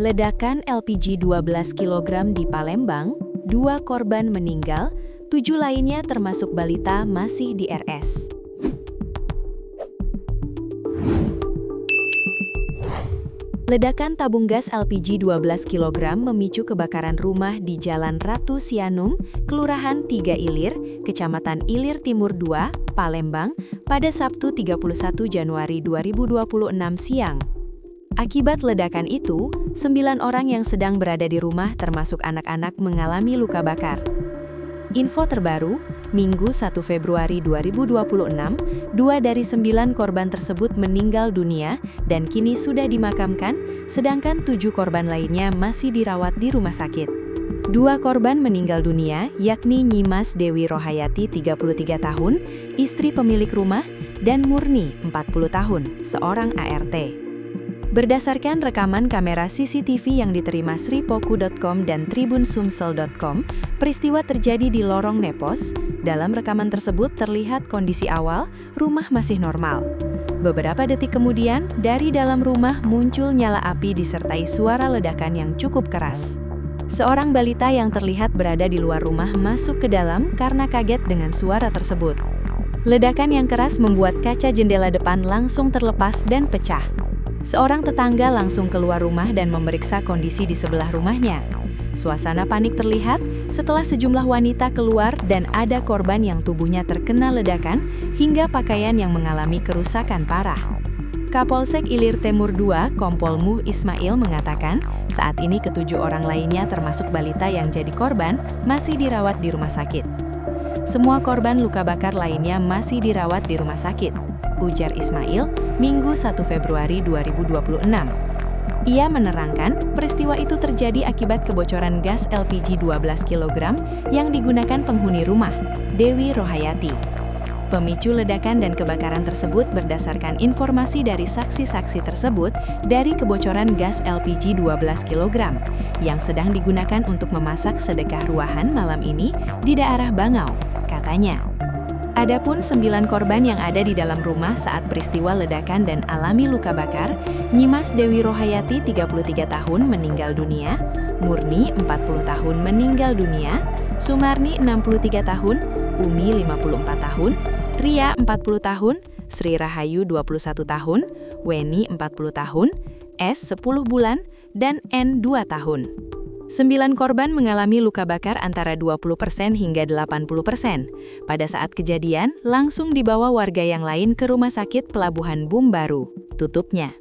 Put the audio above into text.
Ledakan LPG 12 kg di Palembang, 2 korban meninggal, 7 lainnya termasuk balita masih di RS. Ledakan tabung gas LPG 12 kg memicu kebakaran rumah di Jalan Ratu Sianum, Kelurahan 3 Ilir, Kecamatan Ilir Timur 2, Palembang, pada Sabtu 31 Januari 2026 siang. Akibat ledakan itu, 9 orang yang sedang berada di rumah termasuk anak-anak mengalami luka bakar. Info terbaru, Minggu 1 Februari 2026, 2 dari 9 korban tersebut meninggal dunia dan kini sudah dimakamkan, sedangkan 7 korban lainnya masih dirawat di rumah sakit. 2 korban meninggal dunia, yakni Nyimas Dewi Rohayati 33 tahun, istri pemilik rumah, dan Murni 40 tahun, seorang ART. Berdasarkan rekaman kamera CCTV yang diterima sripoku.com dan tribunsumsel.com, peristiwa terjadi di lorong Nepos. Dalam rekaman tersebut terlihat kondisi awal, rumah masih normal. Beberapa detik kemudian, dari dalam rumah muncul nyala api disertai suara ledakan yang cukup keras. Seorang balita yang terlihat berada di luar rumah masuk ke dalam karena kaget dengan suara tersebut. Ledakan yang keras membuat kaca jendela depan langsung terlepas dan pecah. Seorang tetangga langsung keluar rumah dan memeriksa kondisi di sebelah rumahnya. Suasana panik terlihat setelah sejumlah wanita keluar dan ada korban yang tubuhnya terkena ledakan hingga pakaian yang mengalami kerusakan parah. Kapolsek Ilir Timur 2, Kompol Muh Ismail mengatakan, saat ini ke-7 orang lainnya termasuk balita yang jadi korban masih dirawat di rumah sakit. Semua korban luka bakar lainnya masih dirawat di rumah sakit, ujar Ismail, Minggu 1 Februari 2026. Ia menerangkan, peristiwa itu terjadi akibat kebocoran gas LPG 12 kg yang digunakan penghuni rumah, Dewi Rohayati. Pemicu ledakan dan kebakaran tersebut berdasarkan informasi dari saksi-saksi tersebut dari kebocoran gas LPG 12 kg yang sedang digunakan untuk memasak sedekah ruahan malam ini di daerah Bangau, katanya. Adapun 9 korban yang ada di dalam rumah saat peristiwa ledakan dan alami luka bakar, Nyimas Dewi Rohayati 33 tahun meninggal dunia, Murni 40 tahun meninggal dunia, Sumarni 63 tahun, Umi 54 tahun, Ria 40 tahun, Sri Rahayu 21 tahun, Weni 40 tahun, S 10 bulan, dan N 2 tahun. 9 korban mengalami luka bakar antara 20% hingga 80%. Pada saat kejadian, langsung dibawa warga yang lain ke Rumah Sakit Pelabuhan Bumbaru, tutupnya.